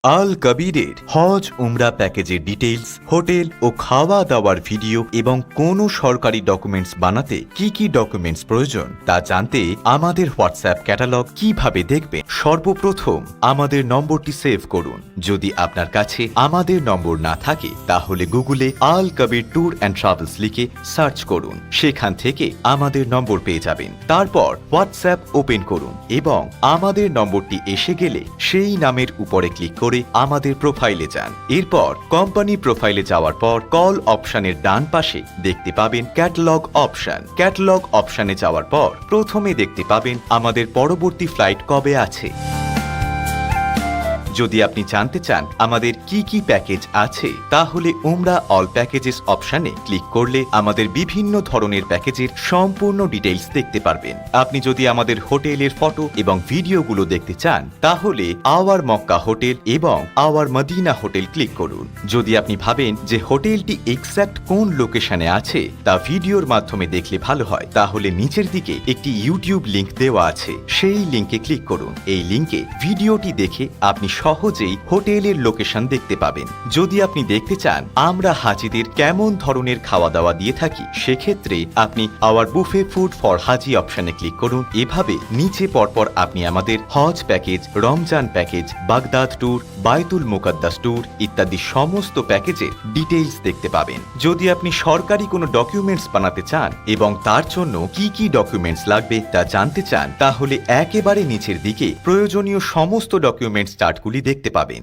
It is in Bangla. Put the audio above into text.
আল কবিরের হজ উমরা প্যাকেজের ডিটেইলস, হোটেল ও খাওয়া দাওয়ার ভিডিও এবং কোনো সরকারি ডকুমেন্টস বানাতে কি কি ডকুমেন্টস প্রয়োজন তা জানতে আমাদের হোয়াটসঅ্যাপ ক্যাটালগ কিভাবে দেখবেন। সর্বপ্রথম আমাদের নম্বরটি সেভ করুন। যদি আপনার কাছে আমাদের নম্বর না থাকে তাহলে গুগলে আল কবির ট্যুর অ্যান্ড ট্রাভেলস লিখে সার্চ করুন, সেখান থেকে আমাদের নম্বর পেয়ে যাবেন। তারপর হোয়াটসঅ্যাপ ওপেন করুন এবং আমাদের নম্বরটি এসে গেলে সেই নামের উপরে ক্লিক করে আমাদের প্রোফাইলে যান। এরপর কোম্পানি প্রোফাইলে যাওয়ার পর কল অপশনের ডান পাশে দেখতে পাবেন ক্যাটালগ অপশন। ক্যাটালগ অপশনে যাওয়ার পর প্রথমে দেখতে পাবেন আমাদের পরবর্তী ফ্লাইট কবে আছে। যদি আপনি জানতে চান আমাদের কি কি প্যাকেজ আছে তাহলে উমরা অল প্যাকেজেস অপশনে ক্লিক করলে আমাদের বিভিন্ন ধরনের প্যাকেজের সম্পূর্ণ ডিটেইলস দেখতে পারবেন। আপনি যদি আমাদের হোটেলের ফটো এবং ভিডিওগুলো দেখতে চান তাহলে আওয়ার মক্কা হোটেল এবং আওয়ার মদিনা হোটেল ক্লিক করুন। যদি আপনি ভাবেন যে হোটেলটি এক্স্যাক্ট কোন লোকেশনে আছে তা ভিডিওর মাধ্যমে দেখলে ভালো হয় তাহলে নিচের দিকে একটি ইউটিউব লিংক দেওয়া আছে, সেই লিংকে ক্লিক করুন। এই লিংকে ভিডিওটি দেখে আপনি সহজেই হোটেলের লোকেশন দেখতে পাবেন। যদি আপনি দেখতে চান আমরা হাজিদের কেমন ধরনের খাওয়া দাওয়া দিয়ে থাকি সেক্ষেত্রে আপনি আওয়ার বুফে ফুড ফর হাজি অপশনে ক্লিক করুন। এভাবে নিচে পরপর আপনি আমাদের হজ প্যাকেজ, রমজান প্যাকেজ, বাগদাদ ট্যুর, বায়তুল মুকাদ্দাস ট্যুর ইত্যাদি সমস্ত প্যাকেজের ডিটেইলস দেখতে পাবেন। যদি আপনি সরকারি কোনো ডকুমেন্টস বানাতে চান এবং তার জন্য কি কি ডকুমেন্টস লাগবে তা জানতে চান তাহলে একেবারে নিচের দিকে প্রয়োজনীয় সমস্ত ডকুমেন্টস চার্টগুলি দেখতে পাবেন।